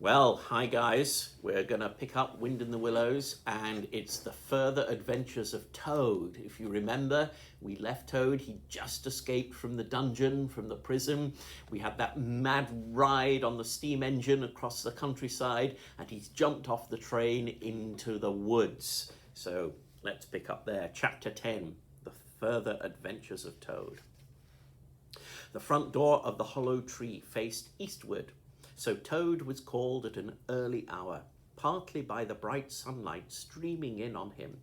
Well, hi guys. We're going to pick up Wind in the Willows, and it's the further adventures of Toad. If you remember, we left Toad. He just escaped from the dungeon, from the prison. We had that mad ride on the steam engine across the countryside, and he's jumped off the train into the woods. So let's pick up there. Chapter 10, The Further Adventures of Toad. The front door of the hollow tree faced eastward. So Toad was called at an early hour, partly by the bright sunlight streaming in on him,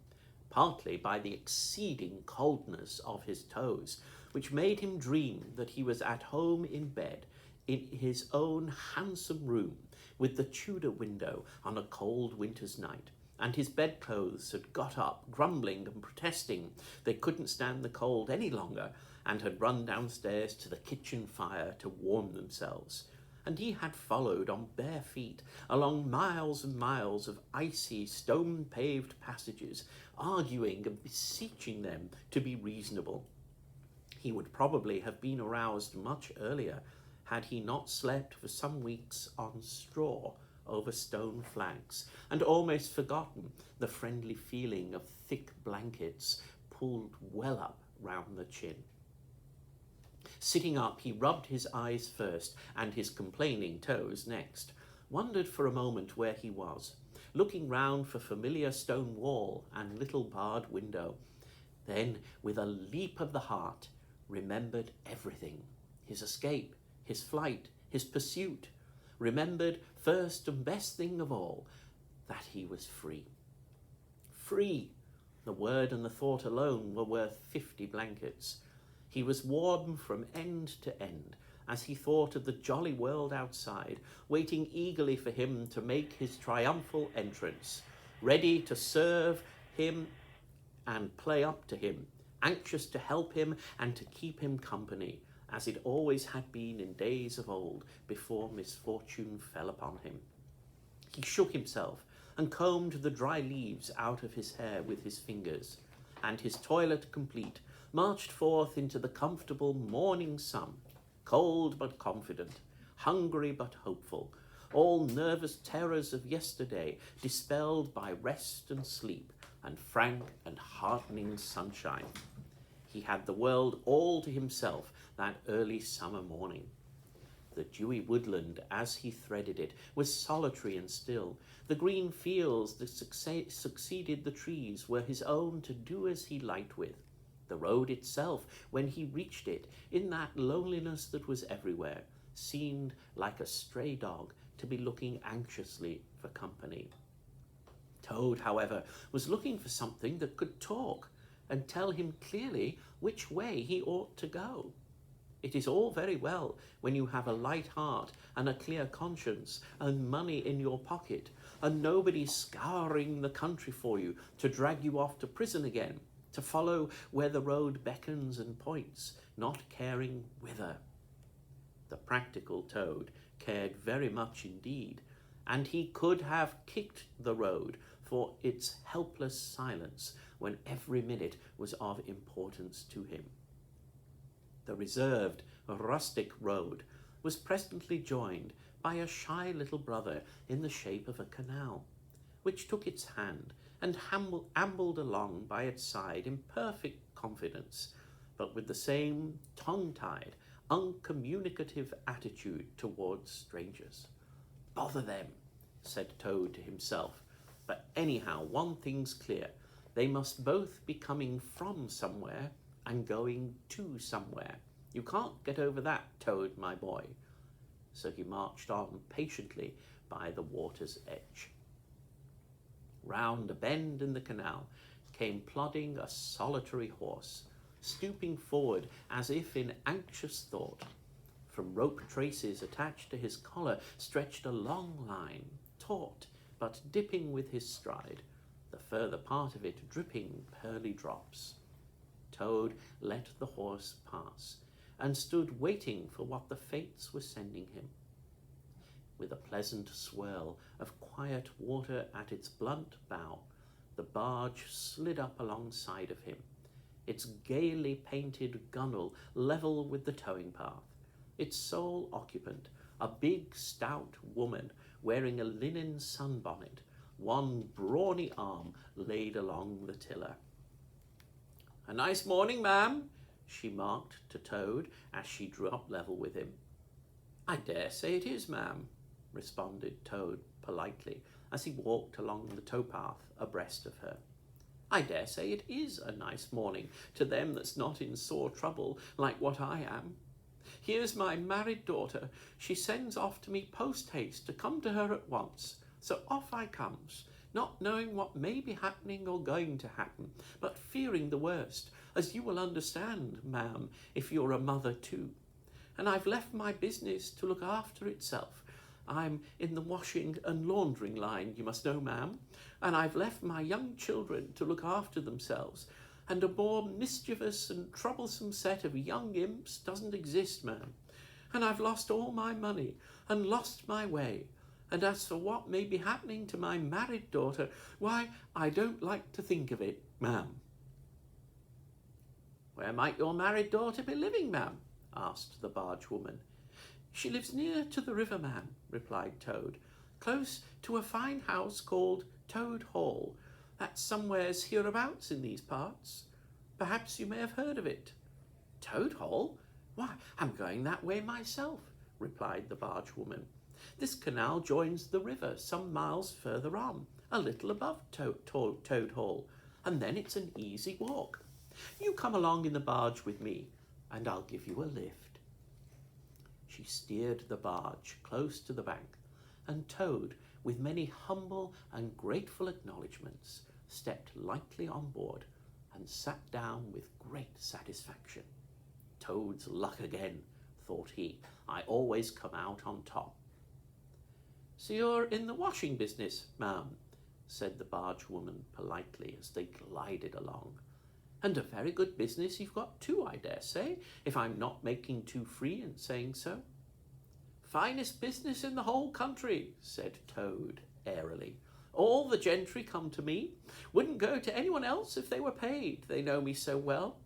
partly by the exceeding coldness of his toes, which made him dream that he was at home in bed in his own handsome room with the Tudor window on a cold winter's night. And his bedclothes had got up, grumbling and protesting they couldn't stand the cold any longer, and had run downstairs to the kitchen fire to warm themselves. And he had followed on bare feet along miles and miles of icy, stone-paved passages, arguing and beseeching them to be reasonable. He would probably have been aroused much earlier had he not slept for some weeks on straw over stone flags, and almost forgotten the friendly feeling of thick blankets pulled well up round the chin. Sitting up, he rubbed his eyes first and his complaining toes next, wondered for a moment where he was, looking round for familiar stone wall and little barred window. Then, with a leap of the heart, remembered everything: his escape, his flight, his pursuit. Remembered, first and best thing of all, that he was free. Free! The word and the thought alone were worth 50 blankets. He was warm from end to end as he thought of the jolly world outside, waiting eagerly for him to make his triumphal entrance, ready to serve him and play up to him, anxious to help him and to keep him company, as it always had been in days of old before misfortune fell upon him. He shook himself and combed the dry leaves out of his hair with his fingers, and his toilet complete, marched forth into the comfortable morning sun, cold but confident, hungry but hopeful, all nervous terrors of yesterday dispelled by rest and sleep and frank and heartening sunshine. He had the world all to himself that early summer morning. The dewy woodland, as he threaded it, was solitary and still. The green fields that succeeded the trees were his own to do as he liked with. The road itself, when he reached it, in that loneliness that was everywhere, seemed like a stray dog to be looking anxiously for company. Toad, however, was looking for something that could talk and tell him clearly which way he ought to go. It is all very well when you have a light heart and a clear conscience and money in your pocket, and nobody scouring the country for you to drag you off to prison again, to follow where the road beckons and points, not caring whither. The practical Toad cared very much indeed, and he could have kicked the road for its helpless silence when every minute was of importance to him. The reserved, rustic road was presently joined by a shy little brother in the shape of a canal, which took its hand and ambled along by its side in perfect confidence, but with the same tongue-tied, uncommunicative attitude towards strangers. Bother them, said Toad to himself, but anyhow, one thing's clear: they must both be coming from somewhere and going to somewhere. You can't get over that, Toad, my boy. So he marched on patiently by the water's edge. Round a bend in the canal came plodding a solitary horse, stooping forward as if in anxious thought. From rope traces attached to his collar stretched a long line, taut but dipping with his stride, the further part of it dripping pearly drops. Toad let the horse pass and stood waiting for what the fates were sending him. With a pleasant swirl of quiet water at its blunt bow, the barge slid up alongside of him, its gaily painted gunwale level with the towing path, its sole occupant, a big, stout woman wearing a linen sunbonnet, one brawny arm laid along the tiller. "A nice morning, ma'am," she marked to Toad as she drew up level with him. "I dare say it is, ma'am," responded Toad politely as he walked along the towpath abreast of her. "I dare say it is a nice morning to them that's not in sore trouble like what I am. Here's my married daughter. She sends off to me post-haste to come to her at once. So off I comes, not knowing what may be happening or going to happen, but fearing the worst, as you will understand, ma'am, if you're a mother too. And I've left my business to look after itself. I'm in the washing and laundering line, you must know, ma'am, and I've left my young children to look after themselves, and a more mischievous and troublesome set of young imps doesn't exist, ma'am. And I've lost all my money and lost my way. And as for what may be happening to my married daughter, why, I don't like to think of it, ma'am." "Where might your married daughter be living, ma'am?" asked the barge woman. "She lives near to the river, ma'am," replied Toad, "close to a fine house called Toad Hall. That's somewheres hereabouts in these parts. Perhaps you may have heard of it." "Toad Hall? Why, I'm going that way myself," replied the barge woman. "This canal joins the river some miles further on, a little above Toad Hall, and then it's an easy walk. You come along in the barge with me, and I'll give you a lift." She steered the barge close to the bank, and Toad, with many humble and grateful acknowledgments, stepped lightly on board and sat down with great satisfaction. "Toad's luck again," thought he. "I always come out on top." "So you're in the washing business, ma'am?" said the barge woman politely as they glided along. "And a very good business you've got too, I dare say, if I'm not making too free in saying so." "Finest business in the whole country," said Toad airily. "All the gentry come to me. Wouldn't go to anyone else if they were paid. They know me so well.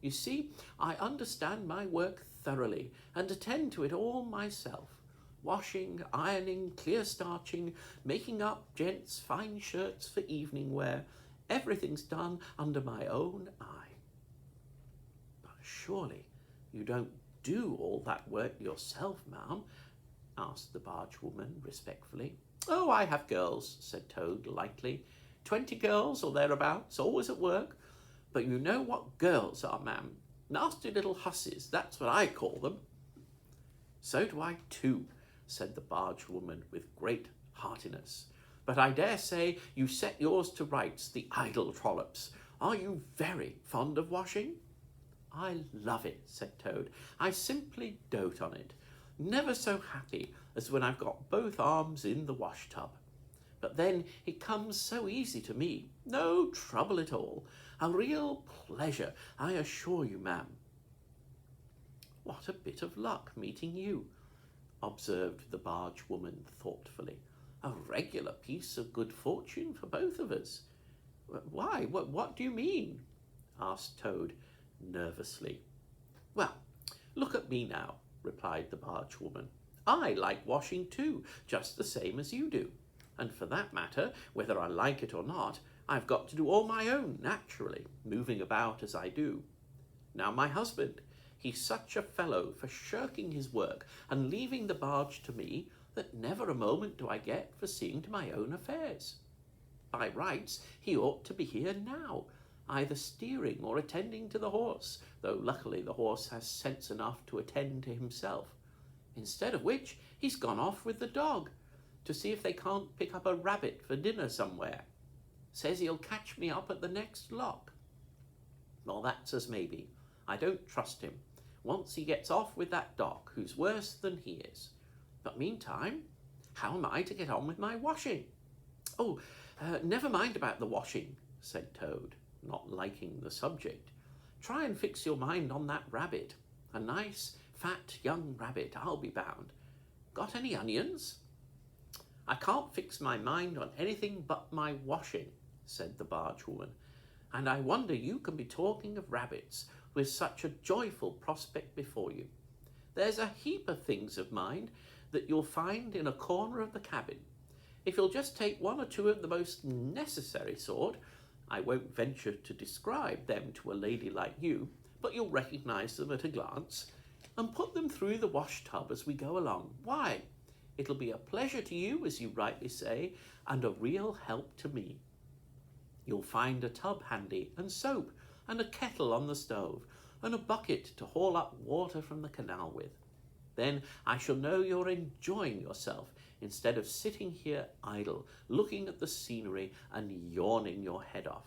You see, I understand my work thoroughly and attend to it all myself. Washing, ironing, clear starching, making up gents' fine shirts for evening wear. Everything's done under my own eye." "But surely you don't do all that work yourself, ma'am?" asked the barge woman respectfully. "Oh, I have girls," said Toad lightly. 20 girls or thereabouts, always at work. But you know what girls are, ma'am. Nasty little hussies, that's what I call them." "So do I too," said the barge woman with great heartiness. "But I dare say you set yours to rights, the idle trollops. Are you very fond of washing?" "I love it," said Toad. "I simply dote on it. Never so happy as when I've got both arms in the wash tub. But then it comes so easy to me. No trouble at all. A real pleasure, I assure you, ma'am." "What a bit of luck meeting you," observed the barge woman thoughtfully. "A regular piece of good fortune for both of us." "Why, what do you mean?" asked Toad nervously. "Well, look at me now," replied the barge woman. "I like washing too, just the same as you do. And for that matter, whether I like it or not, I've got to do all my own, naturally, moving about as I do. Now my husband, he's such a fellow for shirking his work and leaving the barge to me that never a moment do I get for seeing to my own affairs. By rights, he ought to be here now, either steering or attending to the horse, though luckily the horse has sense enough to attend to himself. Instead of which, he's gone off with the dog to see if they can't pick up a rabbit for dinner somewhere. Says he'll catch me up at the next lock. Well, that's as maybe. I don't trust him. Once he gets off with that dog, who's worse than he is. But meantime, how am I to get on with my washing?" "Oh, never mind about the washing," said Toad, not liking the subject. "Try and fix your mind on that rabbit. A nice, fat young rabbit, I'll be bound. Got any onions?" "I can't fix my mind on anything but my washing," said the barge woman. "And I wonder you can be talking of rabbits with such a joyful prospect before you. There's a heap of things of mind that you'll find in a corner of the cabin. If you'll just take one or two of the most necessary sort, I won't venture to describe them to a lady like you, but you'll recognize them at a glance, and put them through the wash tub as we go along. Why, it'll be a pleasure to you, as you rightly say, and a real help to me. You'll find a tub handy, and soap, and a kettle on the stove, and a bucket to haul up water from the canal with. Then I shall know you're enjoying yourself, instead of sitting here idle, looking at the scenery and yawning your head off.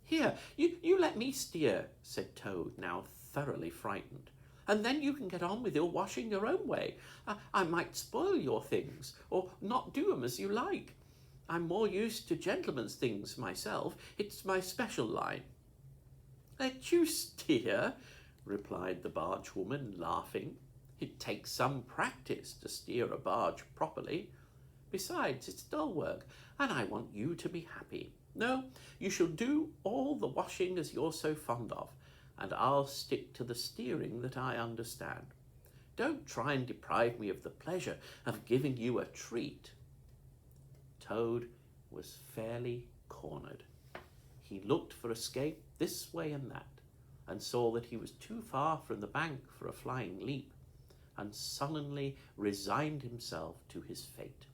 Here, you let me steer, said Toad, now thoroughly frightened, and then you can get on with your washing your own way. I might spoil your things, or not do 'em as you like. I'm more used to gentlemen's things myself. It's my special line. Let you steer, replied the bargewoman, laughing. It takes some practice to steer a barge properly. Besides, it's dull work, and I want you to be happy. No, you shall do all the washing as you're so fond of, and I'll stick to the steering that I understand. Don't try and deprive me of the pleasure of giving you a treat. Toad was fairly cornered. He looked for escape this way and that, and saw that he was too far from the bank for a flying leap, and sullenly resigned himself to his fate.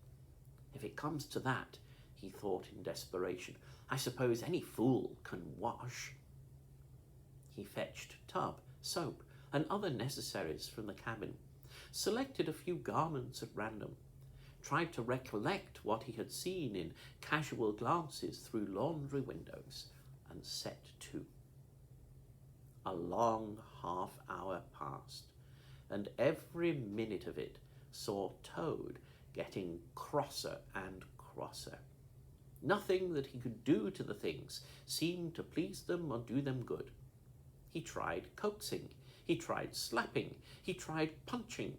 If it comes to that, he thought in desperation, I suppose any fool can wash. He fetched tub, soap, and other necessaries from the cabin, selected a few garments at random, tried to recollect what he had seen in casual glances through laundry windows, and set to. A long half-hour passed, and every minute of it saw Toad getting crosser and crosser. Nothing that he could do to the things seemed to please them or do them good. He tried coaxing, he tried slapping, he tried punching.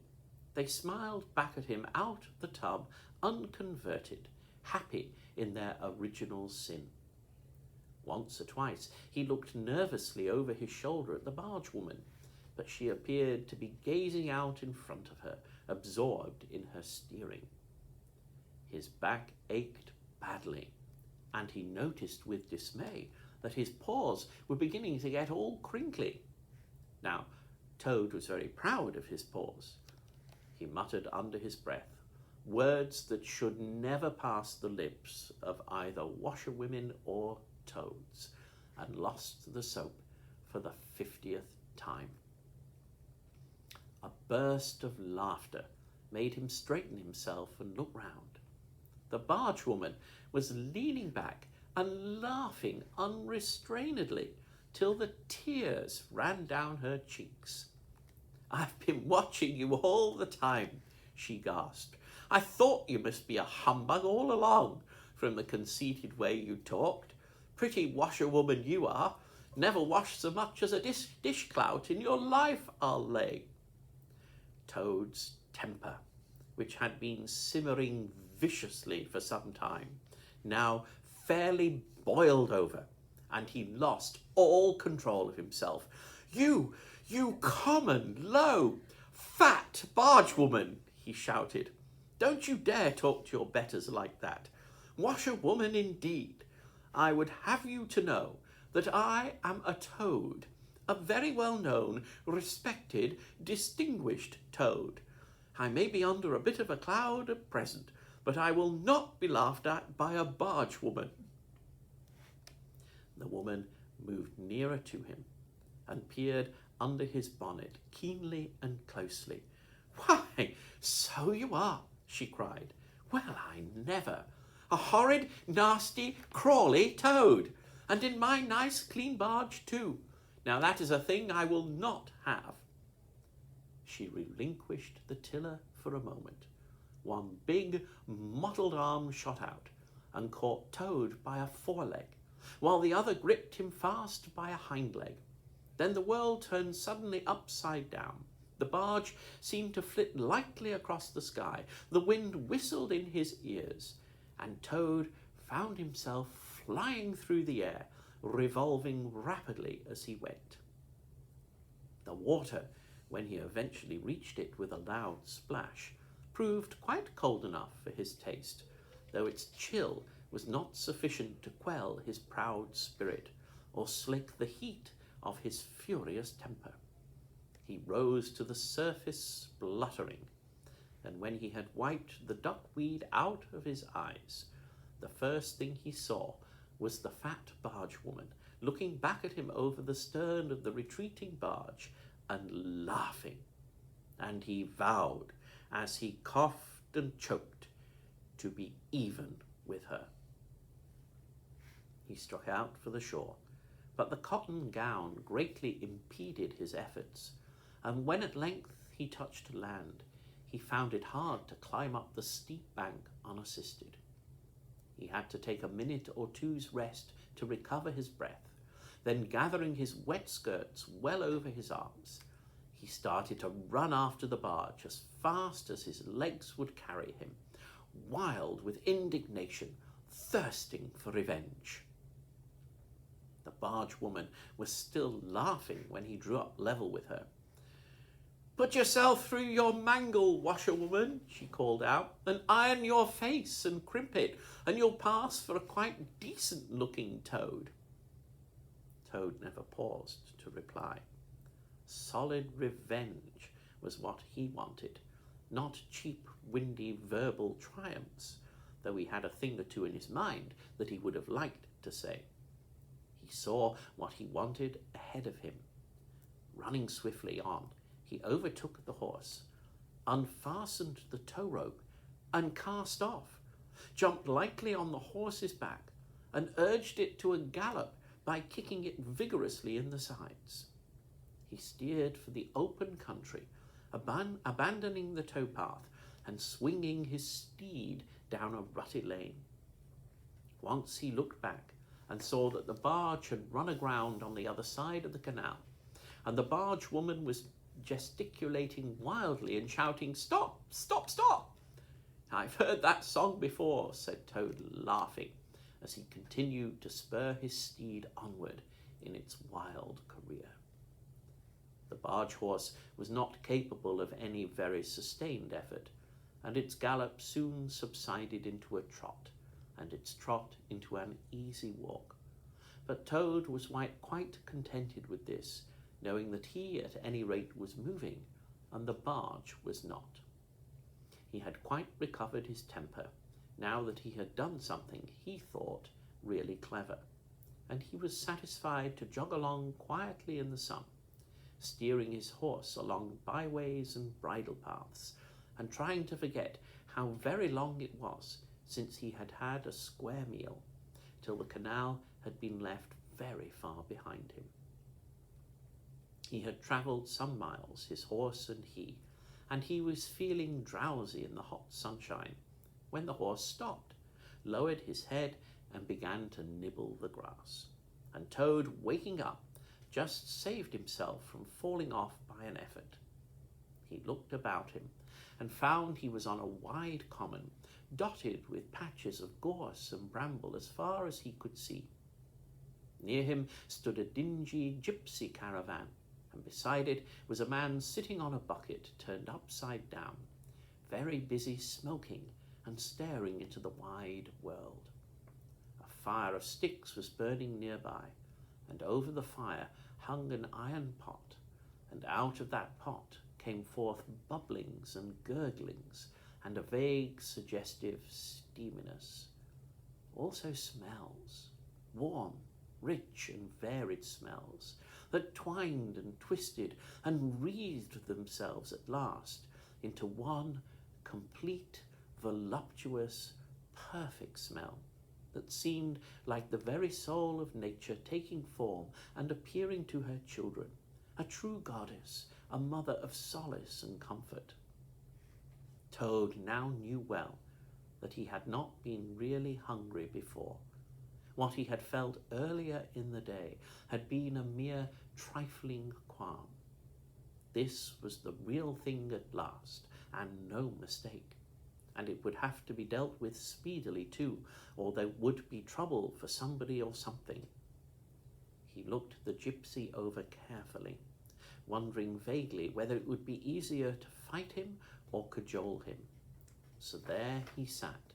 They smiled back at him out of the tub, unconverted, happy in their original sin. Once or twice he looked nervously over his shoulder at the bargewoman, but she appeared to be gazing out in front of her, absorbed in her steering. His back ached badly, and he noticed with dismay that his paws were beginning to get all crinkly. Now, Toad was very proud of his paws. He muttered under his breath words that should never pass the lips of either washerwomen or toads, and lost the soap for the 50th time. A burst of laughter made him straighten himself and look round. The bargewoman was leaning back and laughing unrestrainedly till the tears ran down her cheeks. I've been watching you all the time, she gasped. I thought you must be a humbug all along, from the conceited way you talked. Pretty washerwoman you are. Never washed so much as a dishclout in your life, I'll lay. Toad's temper, which had been simmering viciously for some time, now fairly boiled over, and he lost all control of himself. You common, low, fat bargewoman, he shouted. Don't you dare talk to your betters like that. Washerwoman indeed. I would have you to know that I am a toad, a very well-known, respected, distinguished toad. I may be under a bit of a cloud at present, but I will not be laughed at by a bargewoman. The woman moved nearer to him and peered under his bonnet keenly and closely. Why, so you are, she cried. Well, I never. A horrid, nasty, crawly toad, and in my nice, clean barge too. Now that is a thing I will not have. She relinquished the tiller for a moment. One big, mottled arm shot out and caught Toad by a foreleg, while the other gripped him fast by a hind leg. Then the world turned suddenly upside down. The barge seemed to flit lightly across the sky. The wind whistled in his ears, and Toad found himself flying through the air, revolving rapidly as he went. The water, when he eventually reached it with a loud splash, proved quite cold enough for his taste, though its chill was not sufficient to quell his proud spirit or slake the heat of his furious temper. He rose to the surface spluttering, and when he had wiped the duckweed out of his eyes, the first thing he saw was the fat barge woman looking back at him over the stern of the retreating barge and laughing. And he vowed, as he coughed and choked, to be even with her. He struck out for the shore, but the cotton gown greatly impeded his efforts, and when at length he touched land, he found it hard to climb up the steep bank unassisted. He had to take a minute or two's rest to recover his breath. Then, gathering his wet skirts well over his arms, he started to run after the barge as fast as his legs would carry him, wild with indignation, thirsting for revenge. The barge woman was still laughing when he drew up level with her. "Put yourself through your mangle, washerwoman," she called out, "and iron your face and crimp it, and you'll pass for a quite decent-looking toad." Toad never paused to reply. Solid revenge was what he wanted, not cheap, windy verbal triumphs, though he had a thing or two in his mind that he would have liked to say. He saw what he wanted ahead of him. Running swiftly on, he overtook the horse, unfastened the tow rope, and cast off, jumped lightly on the horse's back, and urged it to a gallop by kicking it vigorously in the sides. He steered for the open country, abandoning the towpath and swinging his steed down a rutty lane. Once he looked back and saw that the barge had run aground on the other side of the canal, and the barge woman was gesticulating wildly and shouting, "Stop, stop, stop!" "I've heard that song before," said Toad, laughing, as he continued to spur his steed onward in its wild career. The barge horse was not capable of any very sustained effort, and its gallop soon subsided into a trot, and its trot into an easy walk. But Toad was quite contented with this, knowing that he at any rate was moving, and the barge was not. He had quite recovered his temper, now that he had done something he thought really clever, and he was satisfied to jog along quietly in the sun, steering his horse along byways and bridle paths, and trying to forget how very long it was since he had had a square meal, till the canal had been left very far behind him. He had travelled some miles, his horse and he was feeling drowsy in the hot sunshine, when the horse stopped, lowered his head, and began to nibble the grass. And Toad, waking up, just saved himself from falling off by an effort. He looked about him and found he was on a wide common, dotted with patches of gorse and bramble as far as he could see. Near him stood a dingy gypsy caravan, and beside it was a man sitting on a bucket turned upside down, very busy smoking and staring into the wide world. A fire of sticks was burning nearby, and over the fire hung an iron pot, and out of that pot came forth bubblings and gurglings and a vague, suggestive steaminess. Also smells, warm, rich and varied smells, that twined and twisted and wreathed themselves at last into one complete, voluptuous, perfect smell that seemed like the very soul of nature taking form and appearing to her children, a true goddess, a mother of solace and comfort. Toad now knew well that he had not been really hungry before. What he had felt earlier in the day had been a mere trifling qualm. This was the real thing at last, and no mistake. And it would have to be dealt with speedily too, or there would be trouble for somebody or something. He looked the gypsy over carefully, wondering vaguely whether it would be easier to fight him or cajole him. So there he sat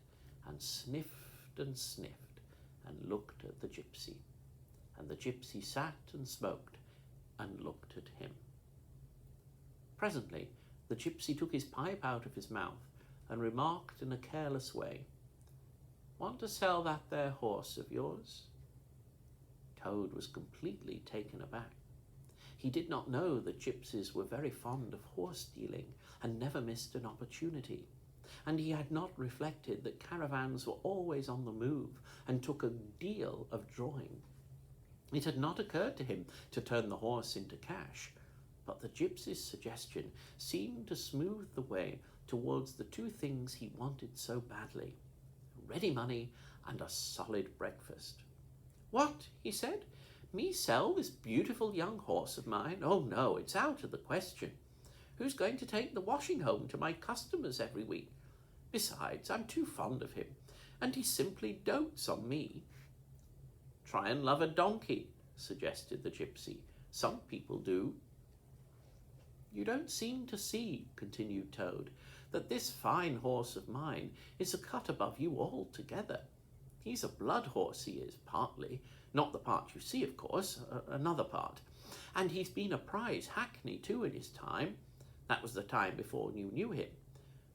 and sniffed and sniffed and looked at the gypsy. And the gypsy sat and smoked and looked at him. Presently, the gypsy took his pipe out of his mouth and remarked in a careless way, "Want to sell that there horse of yours?" Toad was completely taken aback. He did not know that gypsies were very fond of horse dealing and never missed an opportunity. And he had not reflected that caravans were always on the move and took a deal of drawing. It had not occurred to him to turn the horse into cash, but the gypsy's suggestion seemed to smooth the way towards the two things he wanted so badly: ready money and a solid breakfast. "What?" he said. "Me sell this beautiful young horse of mine? Oh no, it's out of the question. Who's going to take the washing home to my customers every week? Besides, I'm too fond of him, and he simply dotes on me." "Try and love a donkey," suggested the gypsy. "Some people do." "You don't seem to see," continued Toad, "that this fine horse of mine is a cut above you altogether. He's a blood horse, he is, partly. Not the part you see, of course, another part. And he's been a prize hackney, too, in his time. That was the time before you knew him.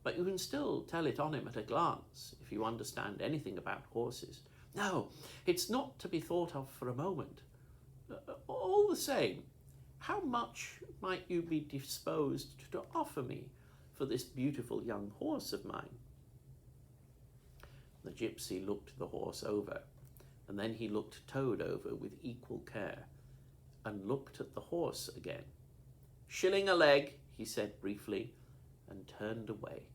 But you can still tell it on him at a glance, if you understand anything about horses. No, it's not to be thought of for a moment. All the same, how much might you be disposed to offer me for this beautiful young horse of mine?" The gypsy looked the horse over, and then he looked Toad over with equal care, and looked at the horse again. "Shilling a leg," he said briefly, and turned away,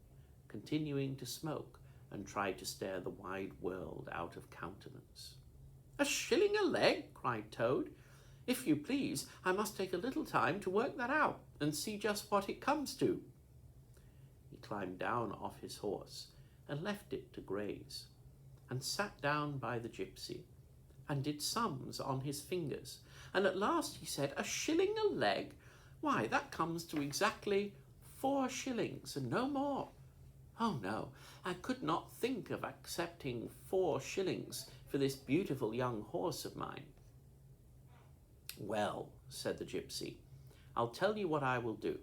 continuing to smoke and try to stare the wide world out of countenance. "A shilling a leg?" cried Toad. "If you please, I must take a little time to work that out and see just what it comes to." He climbed down off his horse and left it to graze, and sat down by the gypsy, and did sums on his fingers, and at last he said, "A shilling a leg? Why, that comes to exactly 4 shillings, and no more. Oh no, I could not think of accepting 4 shillings for this beautiful young horse of mine." "Well," said the gypsy, "I'll tell you what I will do.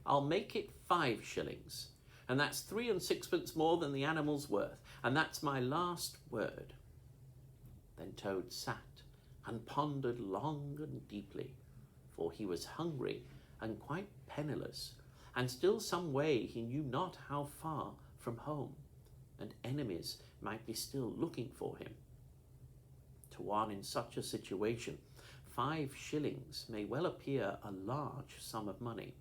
I'll make it 5 shillings, and that's 3 and 6pence more than the animal's worth, and that's my last word." Then Toad sat and pondered long and deeply, for he was hungry and quite penniless, and still some way he knew not how far from home, and enemies might be still looking for him. To one in such a situation, 5 shillings may well appear a large sum of money.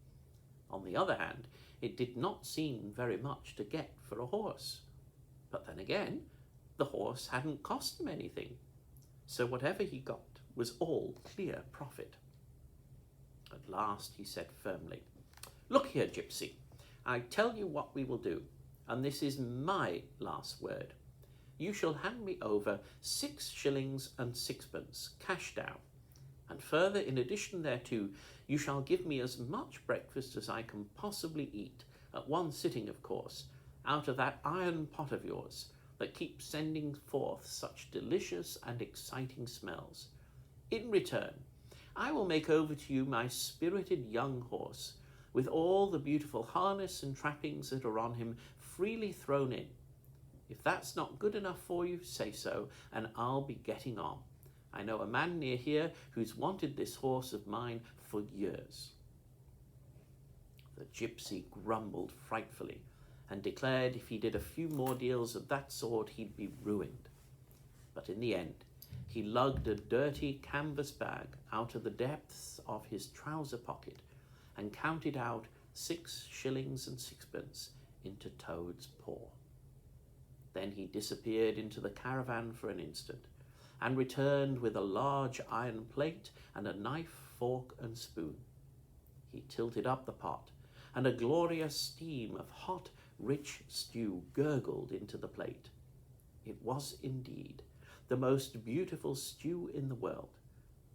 On the other hand, it did not seem very much to get for a horse. But then again, the horse hadn't cost him anything, so whatever he got was all clear profit. At last he said firmly, "Look here, gypsy, I tell you what we will do, and this is my last word. You shall hand me over 6 shillings and 6pence, cash down, and further, in addition thereto, you shall give me as much breakfast as I can possibly eat, at one sitting, of course, out of that iron pot of yours that keeps sending forth such delicious and exciting smells. In return, I will make over to you my spirited young horse, with all the beautiful harness and trappings that are on him freely thrown in. If that's not good enough for you, say so, and I'll be getting on. I know a man near here who's wanted this horse of mine for years." The gypsy grumbled frightfully and declared if he did a few more deals of that sort he'd be ruined. But in the end, he lugged a dirty canvas bag out of the depths of his trouser pocket and counted out 6 shillings and 6pence into Toad's paw. Then he disappeared into the caravan for an instant, and returned with a large iron plate and a knife, fork, and spoon. He tilted up the pot, and a glorious steam of hot, rich stew gurgled into the plate. It was indeed the most beautiful stew in the world,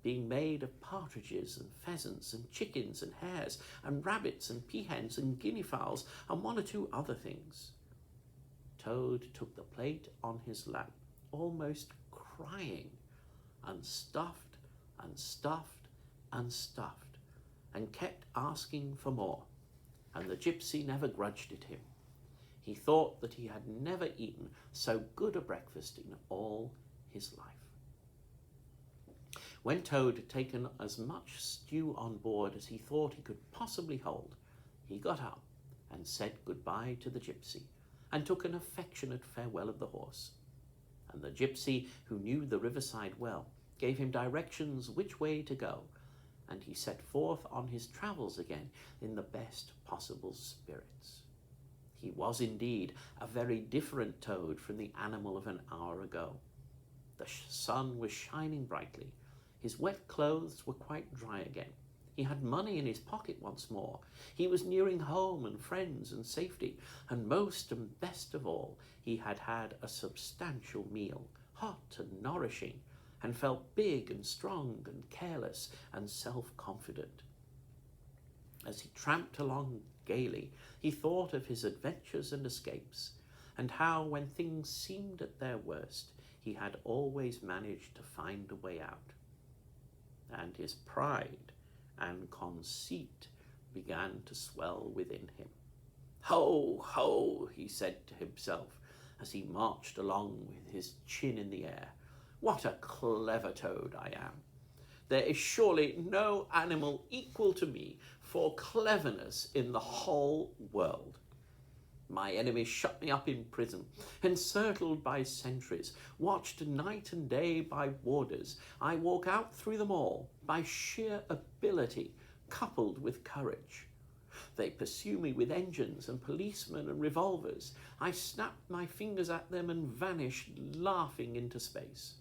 being made of partridges and pheasants and chickens and hares and rabbits and peahens and guinea fowls and 1 or 2 other things. Toad took the plate on his lap, almost crying, and stuffed and stuffed and stuffed, and kept asking for more, and the gypsy never grudged it him. He thought that he had never eaten so good a breakfast in all his life. When Toad had taken as much stew on board as he thought he could possibly hold, he got up and said goodbye to the gypsy, and took an affectionate farewell of the horse. And the gypsy, who knew the riverside well, gave him directions which way to go, and he set forth on his travels again in the best possible spirits. He was indeed a very different Toad from the animal of an hour ago. The sun was shining brightly. His wet clothes were quite dry again. He had money in his pocket once more. He was nearing home and friends and safety, and most and best of all, he had had a substantial meal, hot and nourishing, and felt big and strong and careless and self-confident. As he tramped along gaily, he thought of his adventures and escapes, and how, when things seemed at their worst, he had always managed to find a way out. And his pride and conceit began to swell within him. "Ho, ho," he said to himself as he marched along with his chin in the air. "What a clever Toad I am! There is surely no animal equal to me for cleverness in the whole world. My enemies shut me up in prison, encircled by sentries, watched night and day by warders. I walk out through them all by sheer ability, coupled with courage. They pursue me with engines and policemen and revolvers. I snap my fingers at them and vanish laughing into space.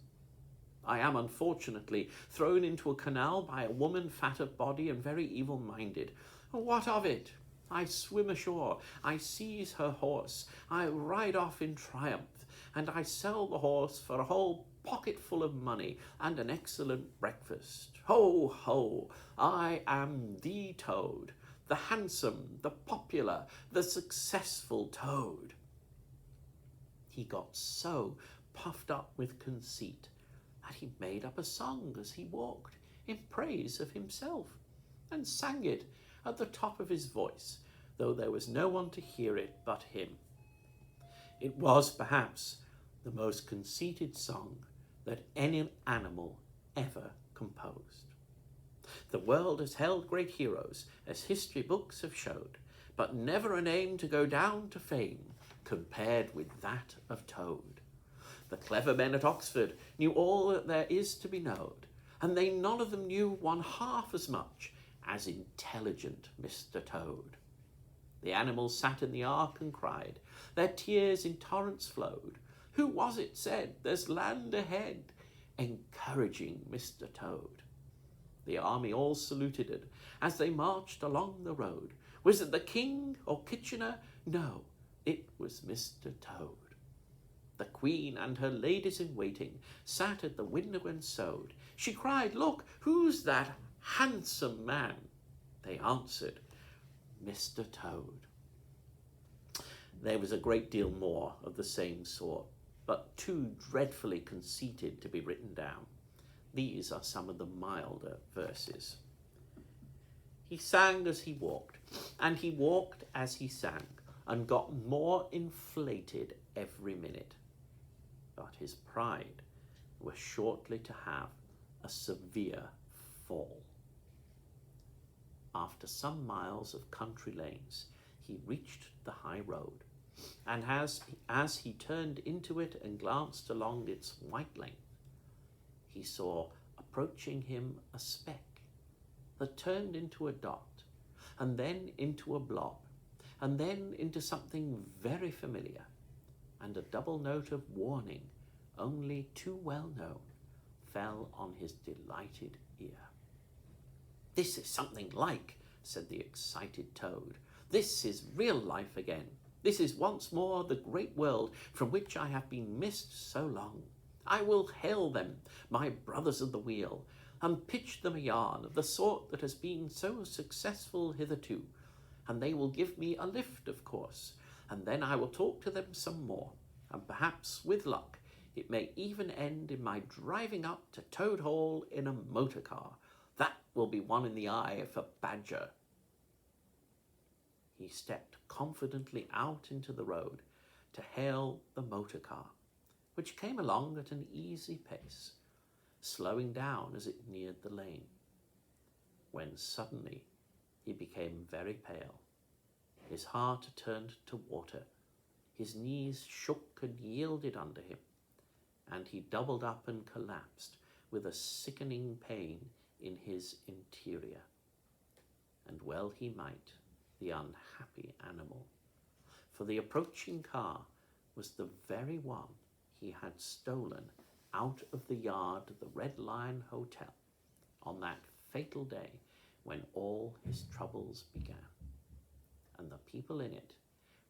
I am unfortunately thrown into a canal by a woman fat of body and very evil-minded. What of it? I swim ashore, I seize her horse, I ride off in triumph, and I sell the horse for a whole pocketful of money and an excellent breakfast. Ho, ho, I am the Toad, the handsome, the popular, the successful Toad." He got so puffed up with conceit that he made up a song as he walked in praise of himself, and sang it at the top of his voice, though there was no one to hear it but him. It was perhaps the most conceited song that any animal ever composed. The world has held great heroes, as history books have showed, but never a name to go down to fame compared with that of Toad. The clever men at Oxford knew all that there is to be known, and they none of them knew one half as much as intelligent Mr. Toad. The animals sat in the ark and cried. Their tears in torrents flowed. Who was it said, "There's land ahead," encouraging Mr. Toad? The army all saluted it as they marched along the road. Was it the King or Kitchener? No, it was Mr. Toad. The Queen and her ladies-in-waiting sat at the window and sewed. She cried, "Look, who's that handsome man?" They answered, Mr. Toad. There was a great deal more of the same sort, but too dreadfully conceited to be written down. These are some of the milder verses. He sang as he walked, and he walked as he sang, and got more inflated every minute. But his pride was shortly to have a severe fall. After some miles of country lanes, he reached the high road, and as he turned into it and glanced along its white length, he saw approaching him a speck that turned into a dot, and then into a blob, and then into something very familiar, and a double note of warning, only too well known, fell on his delighted ear. "This is something like," said the excited Toad. "This is real life again. This is once more the great world from which I have been missed so long. I will hail them, my brothers of the wheel, and pitch them a yarn of the sort that has been so successful hitherto, and they will give me a lift, of course, and then I will talk to them some more, and perhaps, with luck, it may even end in my driving up to Toad Hall in a motor car. That will be one in the eye for Badger." He stepped confidently out into the road to hail the motor car, which came along at an easy pace, slowing down as it neared the lane, when suddenly he became very pale. His heart turned to water, his knees shook and yielded under him, and he doubled up and collapsed with a sickening pain in his interior. And well he might, the unhappy animal, for the approaching car was the very one he had stolen out of the yard of the Red Lion Hotel on that fatal day when all his troubles began. And the people in it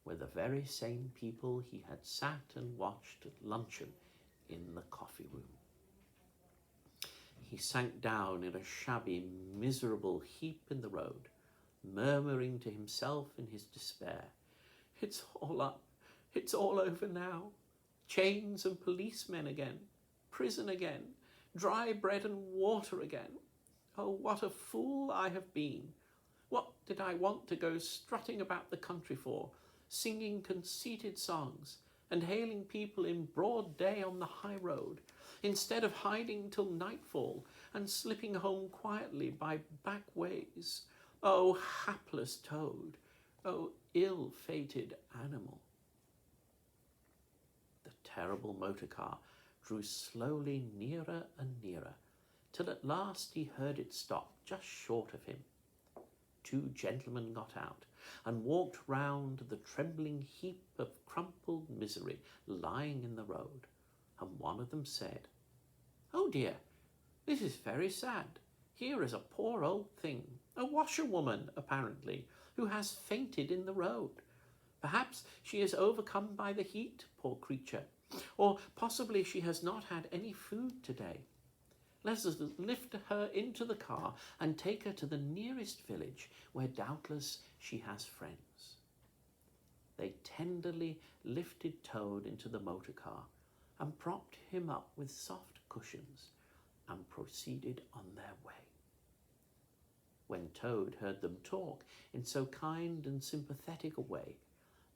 were the very same people he had sat and watched at luncheon in the coffee room. He sank down in a shabby, miserable heap in the road, murmuring to himself in his despair, "It's all up. It's all over now. Chains and policemen again. Prison again. Dry bread and water again. Oh, what a fool I have been. What did I want to go strutting about the country for, singing conceited songs and hailing people in broad day on the high road, instead of hiding till nightfall and slipping home quietly by back ways? Oh, hapless Toad! Oh, ill-fated animal!" The terrible motor car drew slowly nearer and nearer, till at last he heard it stop just short of him. Two gentlemen got out and walked round the trembling heap of crumpled misery lying in the road, and one of them said, "Oh dear, this is very sad. Here is a poor old thing, a washerwoman apparently, who has fainted in the road. Perhaps she is overcome by the heat, poor creature, or possibly she has not had any food today. Let us lift her into the car and take her to the nearest village, where doubtless she has friends." They tenderly lifted Toad into the motor car and propped him up with soft cushions and proceeded on their way. When Toad heard them talk in so kind and sympathetic a way,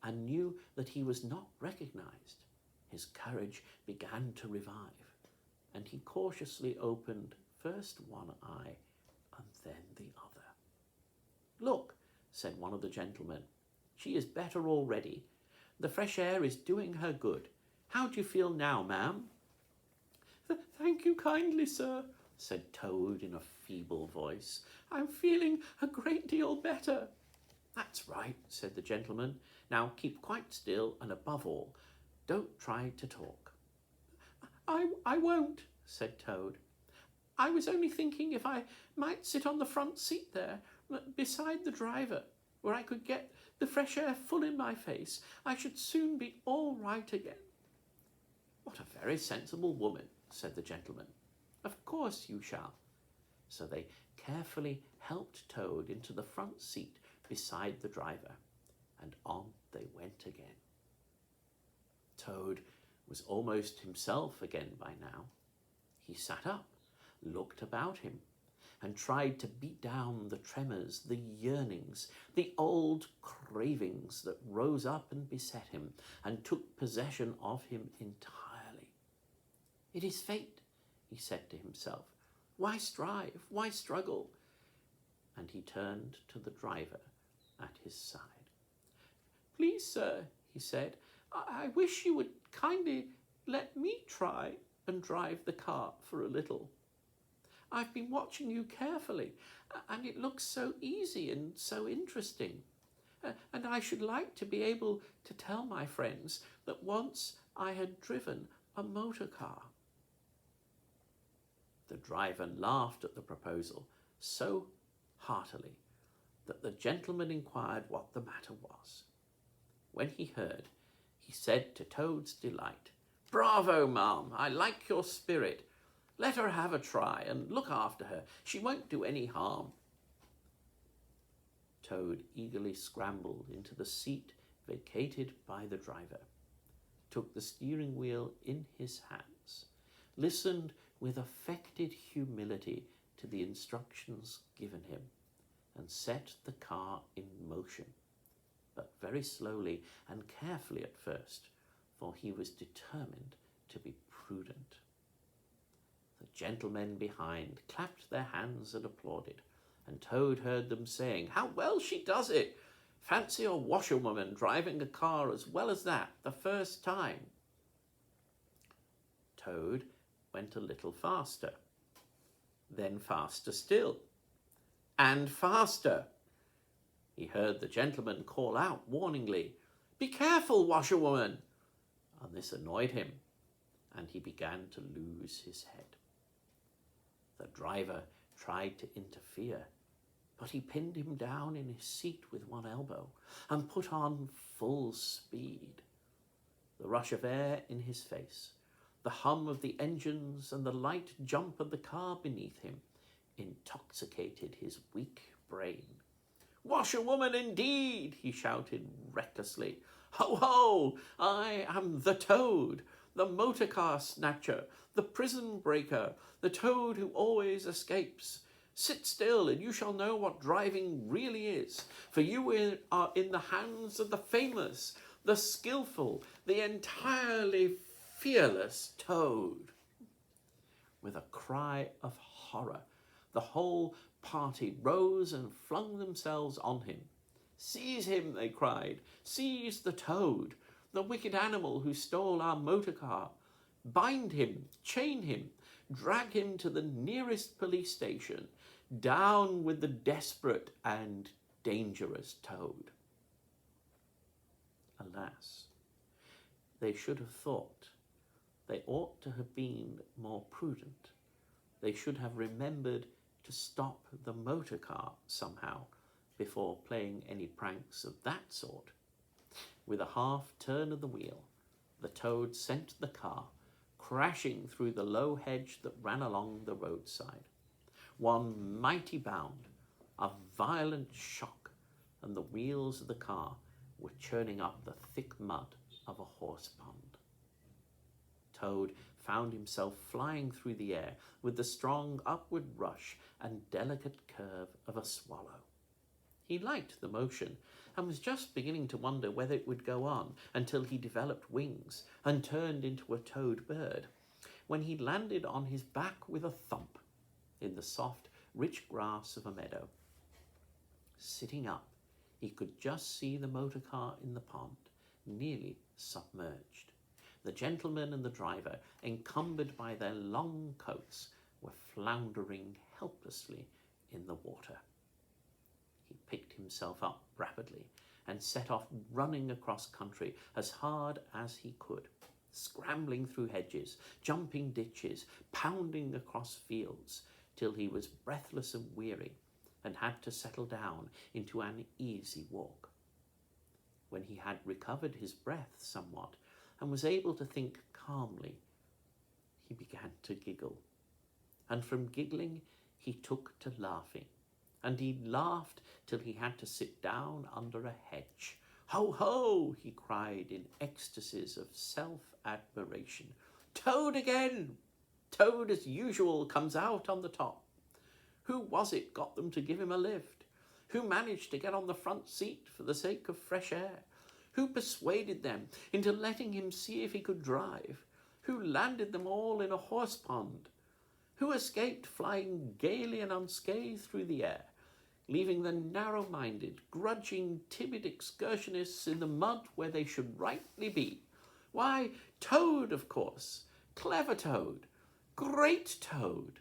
and knew that he was not recognized, his courage began to revive, and he cautiously opened first one eye and then the other. "Look," said one of the gentlemen, "she is better already. The fresh air is doing her good. How do you feel now, ma'am?" "Thank you kindly, sir," said Toad in a feeble voice. "I'm feeling a great deal better." "That's right," said the gentleman. "Now keep quite still, and above all, don't try to talk." I won't," said Toad. "I was only thinking if I might sit on the front seat there, beside the driver, where I could get the fresh air full in my face, I should soon be all right again." "What a very sensible woman," said the gentleman. "Of course you shall." So they carefully helped Toad into the front seat beside the driver, and on they went again. Toad was almost himself again by now. He sat up, looked about him, and tried to beat down the tremors, the yearnings, the old cravings that rose up and beset him and took possession of him entirely. "It is fate," he said to himself. "Why strive? Why struggle?" And he turned to the driver at his side. "Please, sir," he said, I wish you would kindly let me try and drive the car for a little. I've been watching you carefully, and it looks so easy and so interesting. And I should like to be able to tell my friends that once I had driven a motor car." The driver laughed at the proposal so heartily that the gentleman inquired what the matter was. When he heard, he said to Toad's delight, "Bravo, ma'am, I like your spirit. Let her have a try and look after her. She won't do any harm." Toad eagerly scrambled into the seat vacated by the driver, took the steering wheel in his hands, listened with affected humility to the instructions given him, and set the car in motion, but very slowly and carefully at first, for he was determined to be prudent. The gentlemen behind clapped their hands and applauded, and Toad heard them saying, "How well she does it! Fancy a washerwoman driving a car as well as that the first time." Toad went a little faster, then faster still, and faster. He heard the gentleman call out warningly, "Be careful, washerwoman!" And this annoyed him, and he began to lose his head. The driver tried to interfere, but he pinned him down in his seat with one elbow and put on full speed. The rush of air in his face, the hum of the engines, and the light jump of the car beneath him intoxicated his weak brain. "Washerwoman indeed!" he shouted recklessly. "Ho, ho! I am the Toad, the motor car snatcher, the prison breaker, the Toad who always escapes. Sit still, and you shall know what driving really is, for you are in the hands of the famous, the skillful, the entirely fearless Toad." With a cry of horror, the whole party rose and flung themselves on him. "Seize him," they cried. "Seize the Toad, the wicked animal who stole our motor car. Bind him, chain him, drag him to the nearest police station. Down with the desperate and dangerous Toad." Alas, they should have thought. They ought to have been more prudent. They should have remembered to stop the motor car somehow before playing any pranks of that sort. With a half turn of the wheel, the Toad sent the car crashing through the low hedge that ran along the roadside. One mighty bound, a violent shock, and the wheels of the car were churning up the thick mud of a horse pond. Toad found himself flying through the air with the strong upward rush and delicate curve of a swallow. He liked the motion and was just beginning to wonder whether it would go on until he developed wings and turned into a toad bird, when he landed on his back with a thump in the soft, rich grass of a meadow. Sitting up, he could just see the motor car in the pond, nearly submerged. The gentleman and the driver, encumbered by their long coats, were floundering helplessly in the water. He picked himself up rapidly and set off running across country as hard as he could, scrambling through hedges, jumping ditches, pounding across fields, till he was breathless and weary and had to settle down into an easy walk. When he had recovered his breath somewhat and was able to think calmly, he began to giggle. And from giggling, he took to laughing. And he laughed till he had to sit down under a hedge. "Ho, ho!" he cried in ecstasies of self-admiration. "Toad again! Toad, as usual, comes out on the top. Who was it got them to give him a lift? Who managed to get on the front seat for the sake of fresh air? Who persuaded them into letting him see if he could drive? Who landed them all in a horse pond? Who escaped flying gaily and unscathed through the air, leaving the narrow-minded, grudging, timid excursionists in the mud where they should rightly be? Why, Toad, of course. Clever Toad. Great Toad.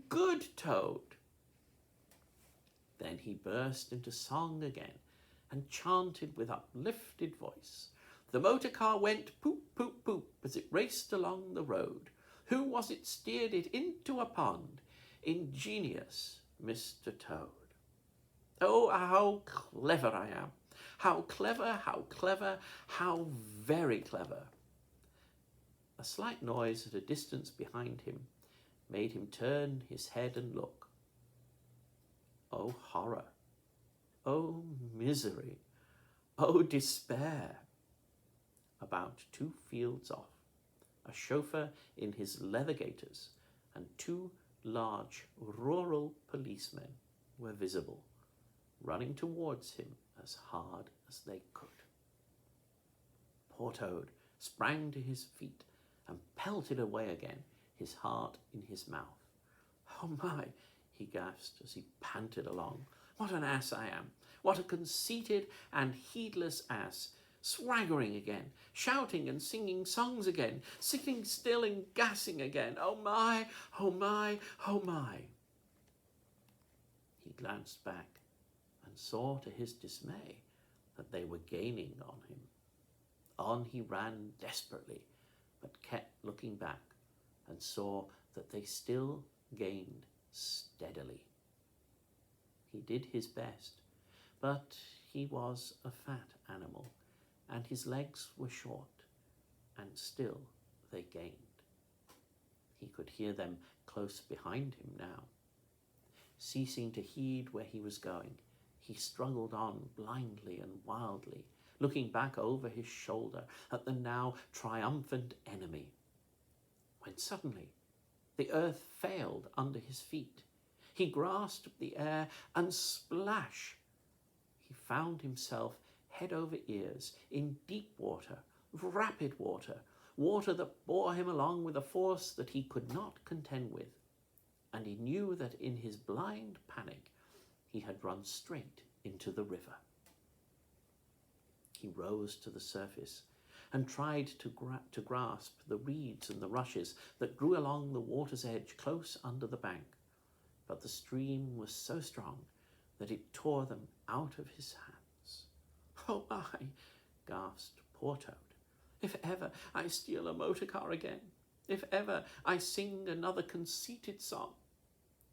Good Toad." Then he burst into song again and chanted with uplifted voice. "The motor car went poop, poop, poop as it raced along the road. Who was it steered it into a pond? Ingenious Mr. Toad. Oh, how clever I am! How clever, how clever, how very clever." A slight noise at a distance behind him made him turn his head and look. Oh, horror! Oh, misery! Oh, despair! About 2 fields off, a chauffeur in his leather gaiters and 2 large rural policemen were visible, running towards him as hard as they could. Poor Toad sprang to his feet and pelted away again, his heart in his mouth. "Oh my," he gasped as he panted along. "What an ass I am! What a conceited and heedless ass! Swaggering again, shouting and singing songs again, sitting still and gassing again. Oh my, oh my, oh my." He glanced back and saw to his dismay that they were gaining on him. On he ran desperately, but kept looking back and saw that they still gained steadily. He did his best, but he was a fat animal, and his legs were short, and still they gained. He could hear them close behind him now. Ceasing to heed where he was going, he struggled on blindly and wildly, looking back over his shoulder at the now triumphant enemy, when suddenly the earth failed under his feet. He grasped the air and splash! He found himself head over ears in deep water, rapid water, water that bore him along with a force that he could not contend with. And he knew that in his blind panic he had run straight into the river. He rose to the surface and tried to grasp the reeds and the rushes that grew along the water's edge close under the bank, but the stream was so strong that it tore them out of his hands. "Oh my," gasped poor Toad, "if ever I steal a motor car again, if ever I sing another conceited song."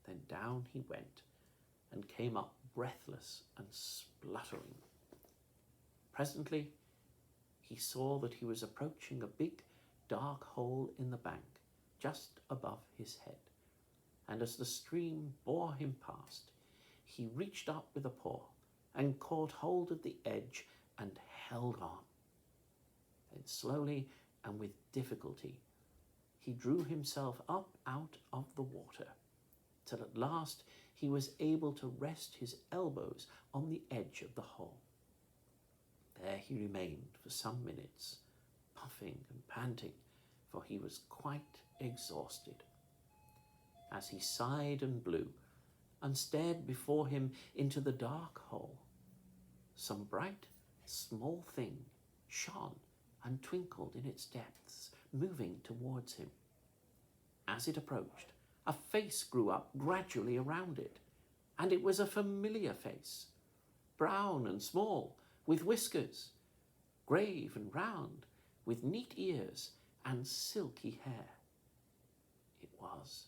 Then down he went and came up breathless and spluttering. Presently he saw that he was approaching a big dark hole in the bank just above his head, and as the stream bore him past, he reached up with a paw and caught hold of the edge and held on. Then slowly and with difficulty he drew himself up out of the water, till at last he was able to rest his elbows on the edge of the hole. There he remained for some minutes, puffing and panting, for he was quite exhausted. As he sighed and blew and stared before him into the dark hole, some bright, small thing shone and twinkled in its depths, moving towards him. As it approached, a face grew up gradually around it, and it was a familiar face, brown and small, with whiskers, grave and round, with neat ears and silky hair. It was